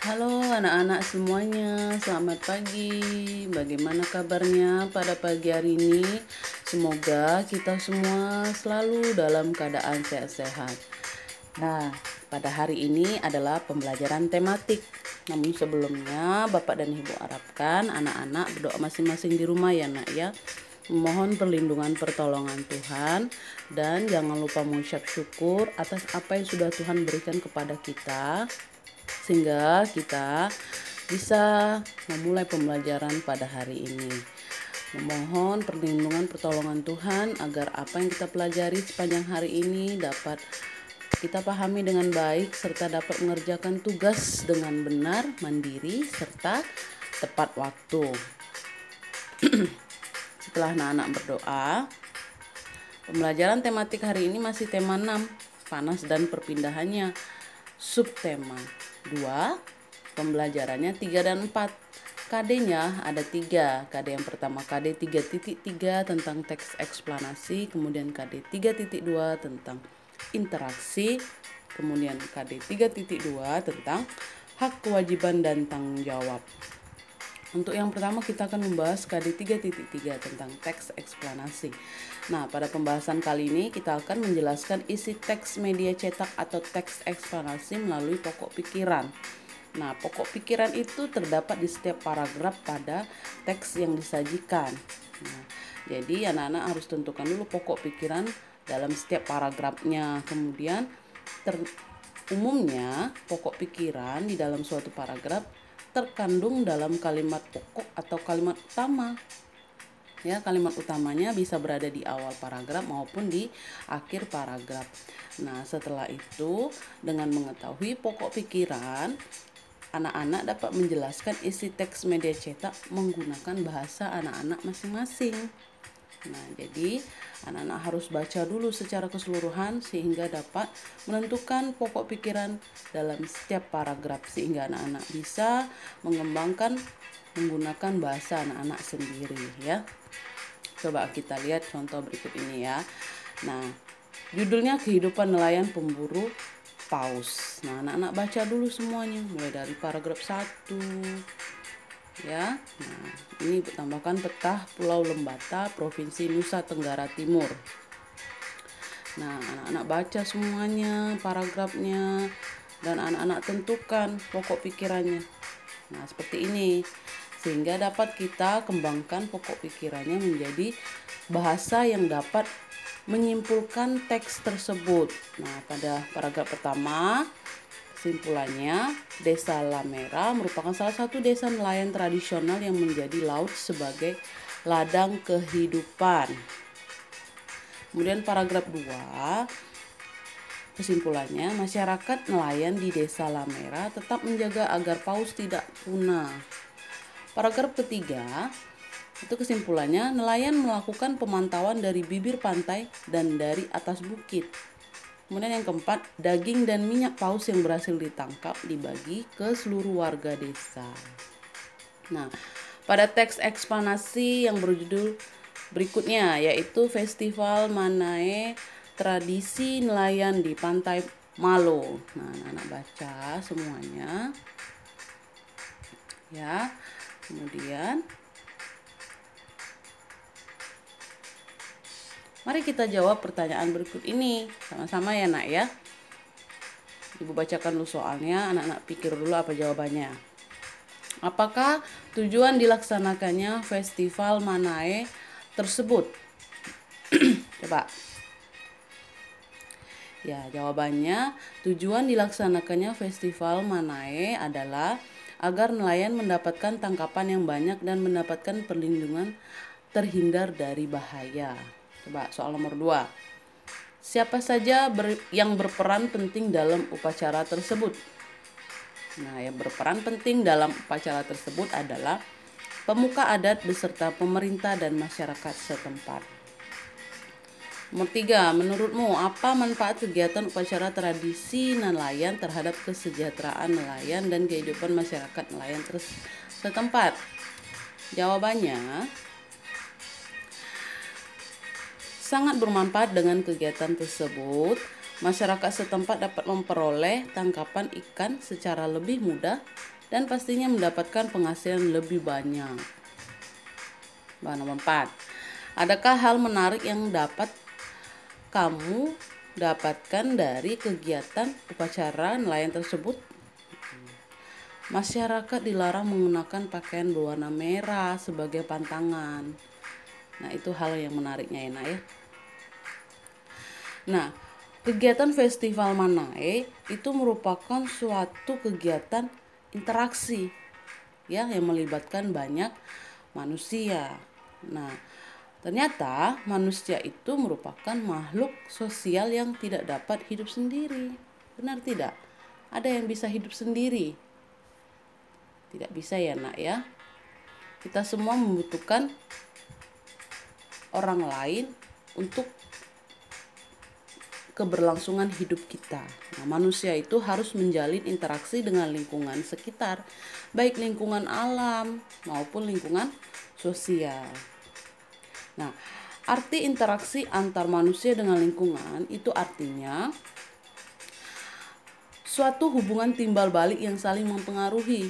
Halo anak-anak semuanya, selamat pagi. Bagaimana kabarnya pada pagi hari ini? Semoga kita semua selalu dalam keadaan sehat-sehat. Nah, pada hari ini adalah pembelajaran tematik. Namun sebelumnya, Bapak dan Ibu harapkan anak-anak berdoa masing-masing di rumah ya nak ya. Mohon perlindungan pertolongan Tuhan dan jangan lupa mengucap syukur atas apa yang sudah Tuhan berikan kepada kita, sehingga kita bisa memulai pembelajaran pada hari ini. Memohon perlindungan pertolongan Tuhan agar apa yang kita pelajari sepanjang hari ini dapat kita pahami dengan baik serta dapat mengerjakan tugas dengan benar, mandiri, serta tepat waktu. Setelah anak-anak berdoa, pembelajaran tematik hari ini masih tema 6, panas dan perpindahannya. Subtema 2, pembelajarannya 3 dan 4. KD-nya ada 3. KD yang pertama KD 3.3 tentang teks eksplanasi, kemudian KD 3.2 tentang interaksi, kemudian KD 3.2 tentang hak, kewajiban, dan tanggung jawab. Untuk yang pertama kita akan membahas KD 3.3 tentang teks eksplanasi. Nah, pada pembahasan kali ini kita akan menjelaskan isi teks media cetak atau teks eksplanasi melalui pokok pikiran. Nah, pokok pikiran itu terdapat di setiap paragraf pada teks yang disajikan. Nah, jadi anak-anak harus tentukan dulu pokok pikiran dalam setiap paragrafnya. Kemudian umumnya pokok pikiran di dalam suatu paragraf terkandung dalam kalimat pokok atau kalimat utama. Ya, kalimat utamanya bisa berada di awal paragraf maupun di akhir paragraf. Nah, setelah itu dengan mengetahui pokok pikiran, anak-anak dapat menjelaskan isi teks media cetak menggunakan bahasa anak-anak masing-masing. Nah, jadi anak-anak harus baca dulu secara keseluruhan sehingga dapat menentukan pokok pikiran dalam setiap paragraf sehingga anak-anak bisa mengembangkan menggunakan bahasa anak-anak sendiri ya. Coba kita lihat contoh berikut ini ya. Nah, judulnya kehidupan nelayan pemburu paus. Nah, anak-anak baca dulu semuanya mulai dari paragraf 1 ya. Nah, ini tambahkan peta Pulau Lembata, Provinsi Nusa Tenggara Timur. Nah, anak-anak baca semuanya paragrafnya dan anak-anak tentukan pokok pikirannya. Nah, seperti ini. Sehingga dapat kita kembangkan pokok pikirannya menjadi bahasa yang dapat menyimpulkan teks tersebut. Nah, pada paragraf pertama, kesimpulannya, Desa Lamera merupakan salah satu desa nelayan tradisional yang menjadi laut sebagai ladang kehidupan. Kemudian paragraf 2, kesimpulannya, masyarakat nelayan di Desa Lamera tetap menjaga agar paus tidak punah. Paragraf ketiga, itu kesimpulannya, nelayan melakukan pemantauan dari bibir pantai dan dari atas bukit. Kemudian yang keempat, daging dan minyak paus yang berhasil ditangkap dibagi ke seluruh warga desa. Nah, pada teks eksplanasi yang berjudul berikutnya yaitu Festival Manae Tradisi Nelayan di Pantai Malo. Nah, anak-anak baca semuanya. Ya. Kemudian mari kita jawab pertanyaan berikut ini sama-sama ya nak ya. Ibu bacakan dulu soalnya, anak-anak pikir dulu apa jawabannya. Apakah tujuan dilaksanakannya Festival Manae tersebut? Coba. Ya, jawabannya tujuan dilaksanakannya Festival Manae adalah agar nelayan mendapatkan tangkapan yang banyak dan mendapatkan perlindungan terhindar dari bahaya. Coba soal nomor 2. Siapa saja yang berperan penting dalam upacara tersebut? Nah, yang berperan penting dalam upacara tersebut adalah pemuka adat beserta pemerintah dan masyarakat setempat. Nomor 3, menurutmu apa manfaat kegiatan upacara tradisi nelayan terhadap kesejahteraan nelayan dan kehidupan masyarakat nelayan setempat? Jawabannya, sangat bermanfaat dengan kegiatan tersebut. Masyarakat setempat dapat memperoleh tangkapan ikan secara lebih mudah dan pastinya mendapatkan penghasilan lebih banyak. Nomor 4. Adakah hal menarik yang dapat kamu dapatkan dari kegiatan upacara nelayan tersebut? Masyarakat dilarang menggunakan pakaian berwarna merah sebagai pantangan. Nah, itu hal yang menariknya ya, Nak ya. Nah, kegiatan Festival Manae itu merupakan suatu kegiatan interaksi ya yang melibatkan banyak manusia. Nah, ternyata manusia itu merupakan makhluk sosial yang tidak dapat hidup sendiri. Benar tidak? Ada yang bisa hidup sendiri? Tidak bisa ya, Nak ya. Kita semua membutuhkan orang lain untuk keberlangsungan hidup kita. Nah, manusia itu harus menjalin interaksi dengan lingkungan sekitar, baik lingkungan alam maupun lingkungan sosial. Nah, arti interaksi antar manusia dengan lingkungan itu artinya suatu hubungan timbal balik yang saling mempengaruhi.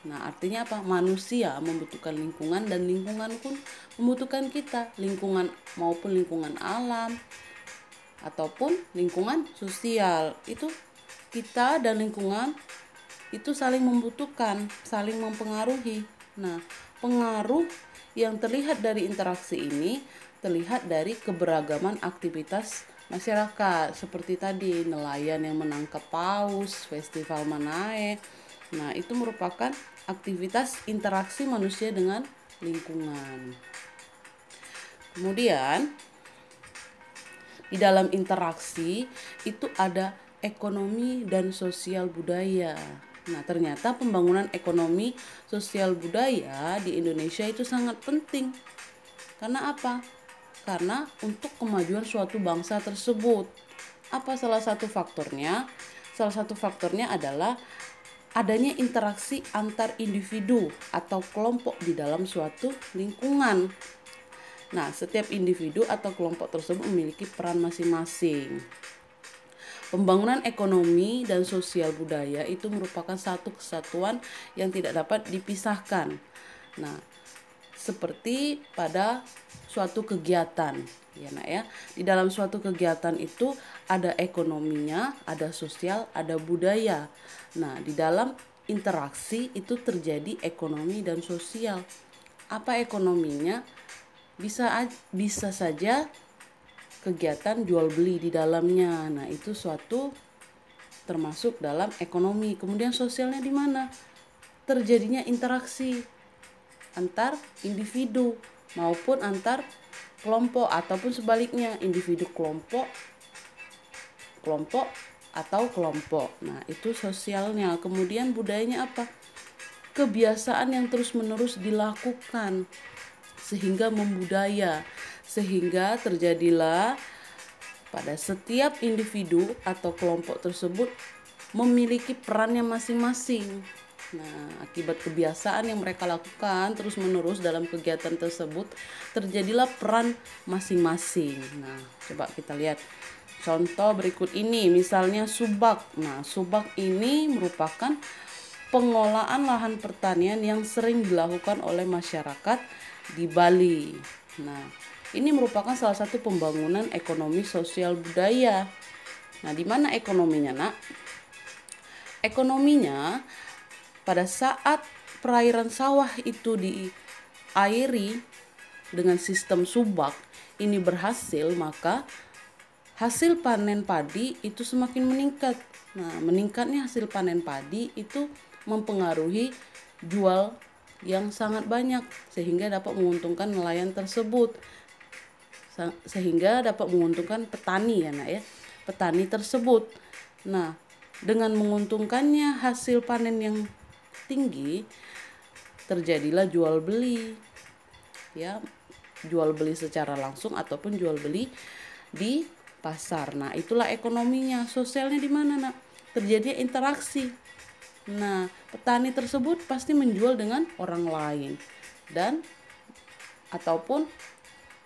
Nah, artinya apa? Manusia membutuhkan lingkungan dan lingkungan pun membutuhkan kita, lingkungan maupun lingkungan alam ataupun lingkungan sosial. Itu kita dan lingkungan itu saling membutuhkan, saling mempengaruhi. Nah, pengaruh yang terlihat dari interaksi ini terlihat dari keberagaman aktivitas masyarakat seperti tadi nelayan yang menangkap paus, Festival Manae. Nah, itu merupakan aktivitas interaksi manusia dengan lingkungan. Kemudian di dalam interaksi itu ada ekonomi dan sosial budaya. Nah, ternyata pembangunan ekonomi sosial budaya di Indonesia itu sangat penting. Karena apa? Karena untuk kemajuan suatu bangsa tersebut. Apa salah satu faktornya? Salah satu faktornya adalah adanya interaksi antar individu atau kelompok di dalam suatu lingkungan. Nah, setiap individu atau kelompok tersebut memiliki peran masing-masing. Pembangunan ekonomi dan sosial budaya itu merupakan satu kesatuan yang tidak dapat dipisahkan. Nah, seperti pada suatu kegiatan, ya Nak ya. Di dalam suatu kegiatan itu ada ekonominya, ada sosial, ada budaya. Nah, di dalam interaksi itu terjadi ekonomi dan sosial. Apa ekonominya? Bisa saja kegiatan jual beli di dalamnya. Nah, itu suatu termasuk dalam ekonomi. Kemudian sosialnya di mana? Terjadinya interaksi antar individu maupun antar kelompok ataupun sebaliknya, individu kelompok atau kelompok. Nah, itu sosialnya. Kemudian budayanya apa? Kebiasaan yang terus-menerus dilakukan sehingga membudaya, sehingga terjadilah pada setiap individu atau kelompok tersebut memiliki perannya masing-masing. Nah, akibat kebiasaan yang mereka lakukan terus-menerus dalam kegiatan tersebut, terjadilah peran masing-masing. Nah, coba kita lihat contoh berikut ini, misalnya subak. Nah, subak ini merupakan pengolahan lahan pertanian yang sering dilakukan oleh masyarakat di Bali. Nah, ini merupakan salah satu pembangunan ekonomi sosial budaya. Nah, di mana ekonominya, Nak? Ekonominya pada saat perairan sawah itu diairi dengan sistem subak ini berhasil, maka hasil panen padi itu semakin meningkat. Nah, meningkatnya hasil panen padi itu mempengaruhi jual yang sangat banyak sehingga dapat menguntungkan nelayan tersebut, sehingga dapat menguntungkan petani ya Nak ya, petani tersebut. Nah, dengan menguntungkannya hasil panen yang tinggi, terjadilah jual beli ya, jual beli secara langsung ataupun jual beli di pasar. Nah, itulah ekonominya. Sosialnya di mana, Nak? Terjadi interaksi. Nah, petani tersebut pasti menjual dengan orang lain dan ataupun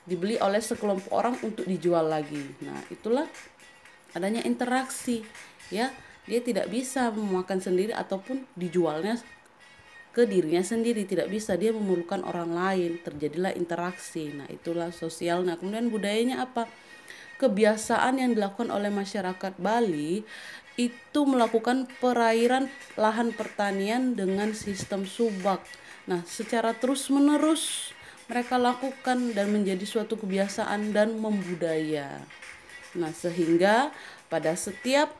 dibeli oleh sekelompok orang untuk dijual lagi. Nah, itulah adanya interaksi, ya. Dia tidak bisa memakan sendiri ataupun dijualnya ke dirinya sendiri, tidak bisa, dia memerlukan orang lain, terjadilah interaksi. Nah, itulah sosial. Nah, kemudian budayanya apa? Kebiasaan yang dilakukan oleh masyarakat Bali itu melakukan perairan lahan pertanian dengan sistem subak. Nah, secara terus-menerus mereka lakukan dan menjadi suatu kebiasaan dan membudaya. Nah, sehingga pada setiap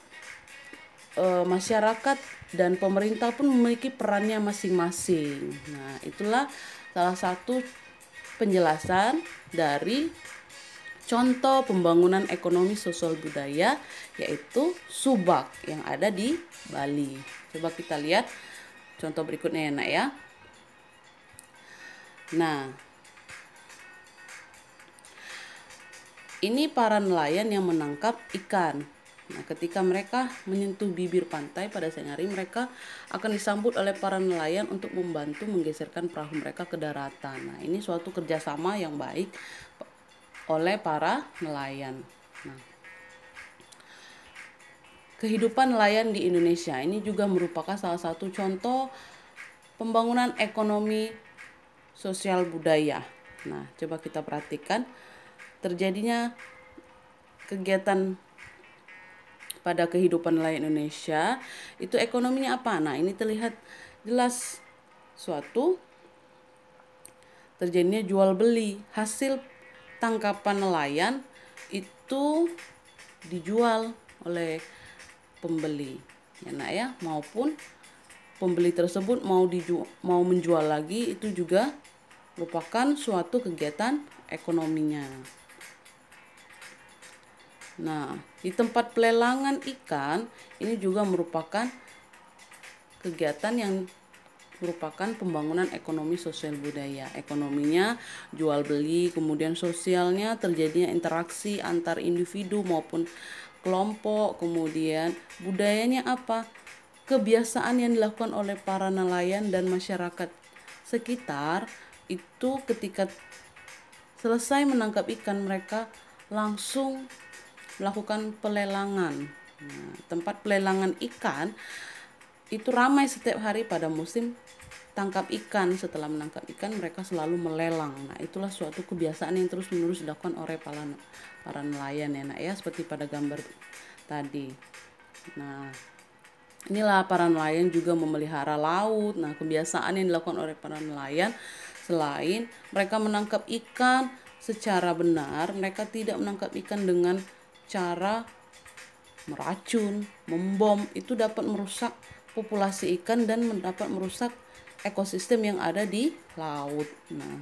masyarakat dan pemerintah pun memiliki perannya masing-masing. Nah, itulah salah satu penjelasan dari contoh pembangunan ekonomi sosial budaya, yaitu subak yang ada di Bali. Coba kita lihat contoh berikutnya ya, Nak, ya. Nah, ini para nelayan yang menangkap ikan. Nah, ketika mereka menyentuh bibir pantai pada siang hari, mereka akan disambut oleh para nelayan untuk membantu menggeserkan perahu mereka ke daratan. Nah, ini suatu kerjasama yang baik oleh para nelayan. Nah, kehidupan nelayan di Indonesia ini juga merupakan salah satu contoh pembangunan ekonomi sosial budaya. Nah, coba kita perhatikan terjadinya kegiatan pada kehidupan nelayan Indonesia, itu ekonominya apa? Nah, ini terlihat jelas suatu terjadinya jual beli. Hasil tangkapan nelayan itu dijual oleh pembeli, ya, Nak, ya, maupun pembeli tersebut mau menjual lagi, itu juga merupakan suatu kegiatan ekonominya. Nah, di tempat pelelangan ikan ini juga merupakan kegiatan yang merupakan pembangunan ekonomi sosial budaya. Ekonominya jual beli, kemudian sosialnya terjadinya interaksi antar individu maupun kelompok, kemudian budayanya apa? Kebiasaan yang dilakukan oleh para nelayan dan masyarakat sekitar itu ketika selesai menangkap ikan, mereka langsung melakukan pelelangan. Nah, tempat pelelangan ikan itu ramai setiap hari pada musim tangkap ikan. Setelah menangkap ikan, mereka selalu melelang. Nah, itulah suatu kebiasaan yang terus-menerus dilakukan oleh para nelayan, ya, Nak, ya, seperti pada gambar tadi. Nah, inilah para nelayan juga memelihara laut. Nah, kebiasaan yang dilakukan oleh para nelayan, selain mereka menangkap ikan secara benar, mereka tidak menangkap ikan dengan cara meracun, membom. Itu dapat merusak populasi ikan dan dapat merusak ekosistem yang ada di laut. Nah,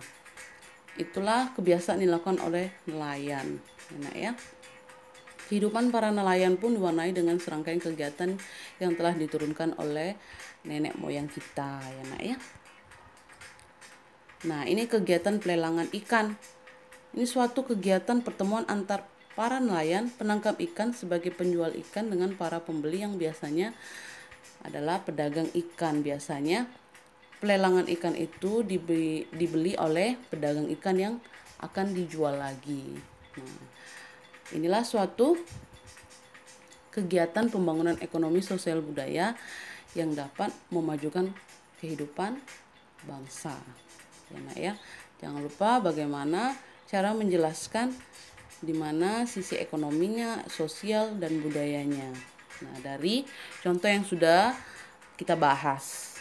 itulah kebiasaan dilakukan oleh nelayan, ya, Nak, ya. Kehidupan para nelayan pun diwarnai dengan serangkaian kegiatan yang telah diturunkan oleh nenek moyang kita, ya, Nak, ya. Nah, ini kegiatan pelelangan ikan. Ini suatu kegiatan pertemuan antar para nelayan penangkap ikan sebagai penjual ikan dengan para pembeli yang biasanya adalah pedagang ikan. Biasanya pelelangan ikan itu dibeli oleh pedagang ikan yang akan dijual lagi. Nah, inilah suatu kegiatan pembangunan ekonomi sosial budaya yang dapat memajukan kehidupan bangsa, ya, Nak, ya. Jangan lupa bagaimana cara menjelaskan di mana sisi ekonominya, sosial, dan budayanya. Nah, dari contoh yang sudah kita bahas.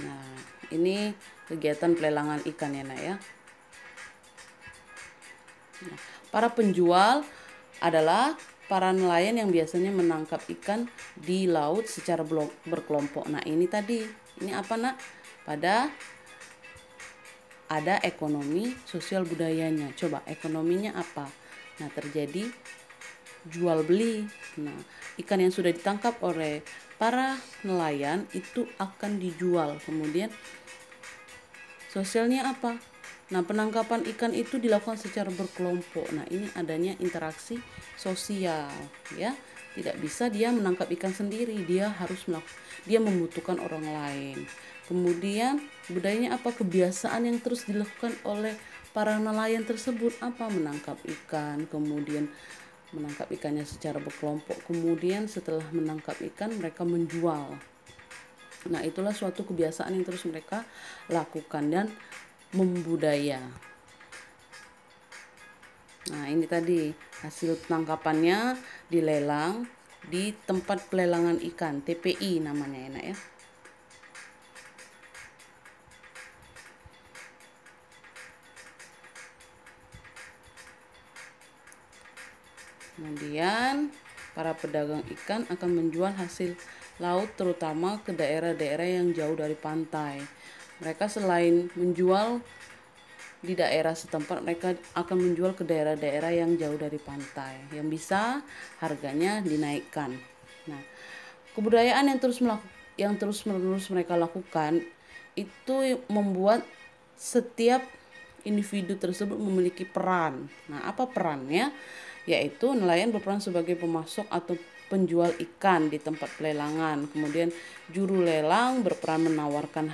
Nah, ini kegiatan pelelangan ikan, ya, Nak, ya. Nah, para penjual adalah para nelayan yang biasanya menangkap ikan di laut secara berkelompok. Nah, ini tadi, ini apa, Nak? Pada ada ekonomi sosial budayanya. Coba ekonominya apa? Nah, terjadi jual beli. Nah, ikan yang sudah ditangkap oleh para nelayan itu akan dijual. Kemudian sosialnya apa? Nah, penangkapan ikan itu dilakukan secara berkelompok. Nah, ini adanya interaksi sosial, ya. Tidak bisa dia menangkap ikan sendiri, dia membutuhkan orang lain. Kemudian budayanya apa? Kebiasaan yang terus dilakukan oleh para nelayan tersebut apa? Menangkap ikan, kemudian menangkap ikannya secara berkelompok, kemudian setelah menangkap ikan mereka menjual. Nah, itulah suatu kebiasaan yang terus mereka lakukan dan membudaya. Nah, ini tadi hasil tangkapannya dilelang di tempat pelelangan ikan, TPI namanya, enak ya. Kemudian para pedagang ikan akan menjual hasil laut terutama ke daerah-daerah yang jauh dari pantai. Mereka selain menjual di daerah setempat, mereka akan menjual ke daerah-daerah yang jauh dari pantai, yang bisa harganya dinaikkan. Nah, kebudayaan yang terus-menerus mereka lakukan itu membuat setiap individu tersebut memiliki peran. Nah, apa perannya? Yaitu nelayan berperan sebagai pemasok atau penjual ikan di tempat pelelangan. Kemudian juru lelang berperan menawarkan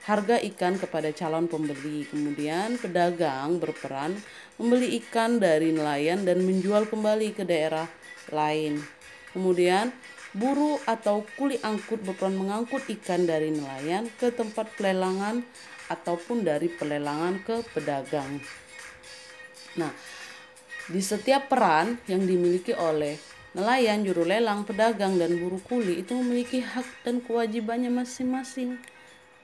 harga ikan kepada calon pembeli. Kemudian pedagang berperan membeli ikan dari nelayan dan menjual kembali ke daerah lain. Kemudian buruh atau kuli angkut berperan mengangkut ikan dari nelayan ke tempat pelelangan ataupun dari pelelangan ke pedagang. Nah, di setiap peran yang dimiliki oleh nelayan, juru lelang, pedagang, dan buruh kuli itu memiliki hak dan kewajibannya masing-masing.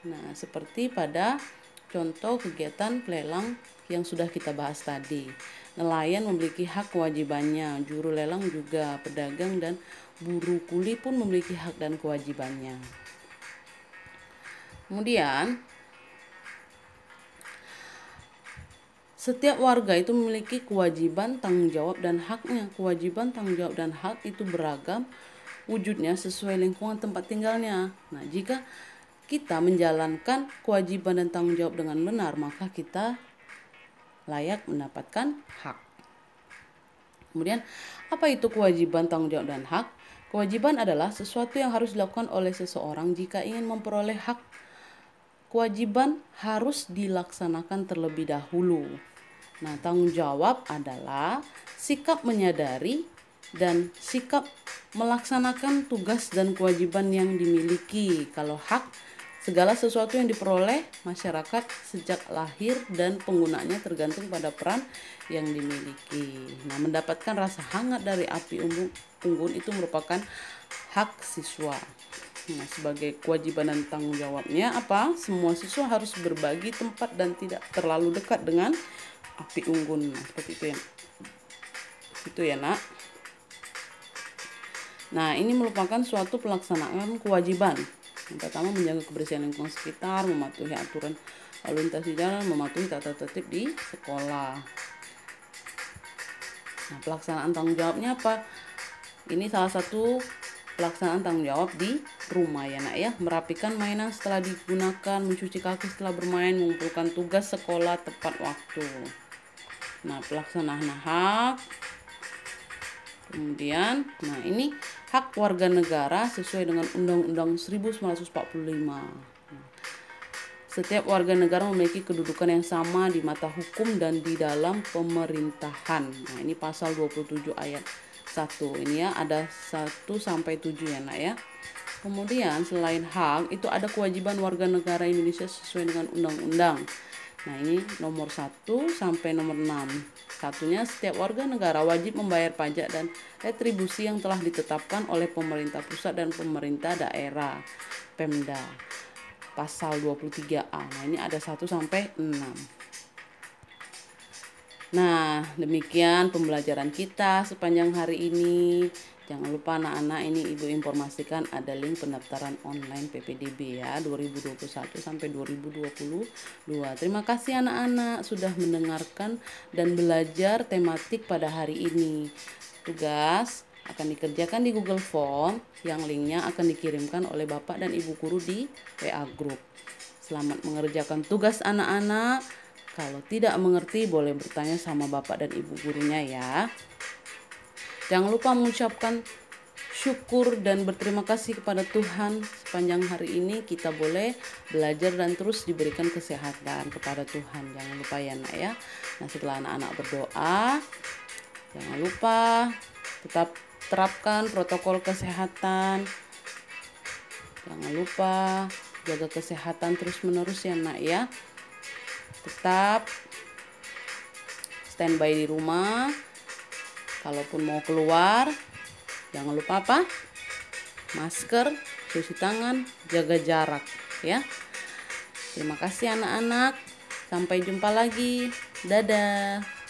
Nah, seperti pada contoh kegiatan pelelang yang sudah kita bahas tadi. Nelayan memiliki hak kewajibannya, juru lelang juga, pedagang dan buruh kuli pun memiliki hak dan kewajibannya. Kemudian setiap warga itu memiliki kewajiban, tanggung jawab, dan haknya. Kewajiban, tanggung jawab, dan hak itu beragam wujudnya sesuai lingkungan tempat tinggalnya. Nah, jika kita menjalankan kewajiban dan tanggung jawab dengan benar, maka kita layak mendapatkan hak. Kemudian, apa itu kewajiban, tanggung jawab, dan hak? Kewajiban adalah sesuatu yang harus dilakukan oleh seseorang jika ingin memperoleh hak. Kewajiban harus dilaksanakan terlebih dahulu. Nah, tanggung jawab adalah sikap menyadari dan sikap melaksanakan tugas dan kewajiban yang dimiliki. Kalau hak, segala sesuatu yang diperoleh masyarakat sejak lahir dan penggunaannya tergantung pada peran yang dimiliki. Nah, mendapatkan rasa hangat dari api unggun itu merupakan hak siswa. Nah, sebagai kewajiban dan tanggung jawabnya apa? Semua siswa harus berbagi tempat dan tidak terlalu dekat dengan api unggun. Nah, seperti itu ya. Itu ya, Nak. Nah, ini merupakan suatu pelaksanaan kewajiban. Yang pertama, menjaga kebersihan lingkungan sekitar, mematuhi aturan lalu lintas di jalan, mematuhi tata tertib di sekolah. Nah, pelaksanaan tanggung jawabnya apa? Ini salah satu pelaksanaan tanggung jawab di rumah ya, Nak ya. Merapikan mainan setelah digunakan, mencuci kaki setelah bermain, mengumpulkan tugas sekolah tepat waktu. Nah, pelaksanaan hak. Kemudian, nah ini hak warga negara sesuai dengan Undang-Undang 1945. Setiap warga negara memiliki kedudukan yang sama di mata hukum dan di dalam pemerintahan. Nah, ini pasal 27 ayat 1. Ini ya, ada 1 sampai 7 ya, Nak ya. Kemudian selain hak, itu ada kewajiban warga negara Indonesia sesuai dengan undang-undang. Nah, ini nomor 1 sampai nomor 6. Satunya, setiap warga negara wajib membayar pajak dan retribusi yang telah ditetapkan oleh pemerintah pusat dan pemerintah daerah, Pemda. Pasal 23A. Nah, ini ada 1 sampai 6. Nah, demikian pembelajaran kita sepanjang hari ini. Jangan lupa anak-anak, ini Ibu informasikan ada link pendaftaran online PPDB ya 2021 sampai 2022. Terima kasih anak-anak sudah mendengarkan dan belajar tematik pada hari ini. Tugas akan dikerjakan di Google Form yang linknya akan dikirimkan oleh Bapak dan Ibu guru di WA Group. Selamat mengerjakan tugas anak-anak. Kalau tidak mengerti boleh bertanya sama Bapak dan Ibu gurunya ya. Jangan lupa mengucapkan syukur dan berterima kasih kepada Tuhan sepanjang hari ini kita boleh belajar dan terus diberikan kesehatan kepada Tuhan. Jangan lupa ya nak ya. Nah setelah anak-anak berdoa, jangan lupa tetap terapkan protokol kesehatan. Jangan lupa jaga kesehatan terus-menerus ya nak ya. Tetap standby di rumah. Kalaupun mau keluar, jangan lupa apa? Masker, cuci tangan, jaga jarak ya. Terima kasih anak-anak. Sampai jumpa lagi. Dadah.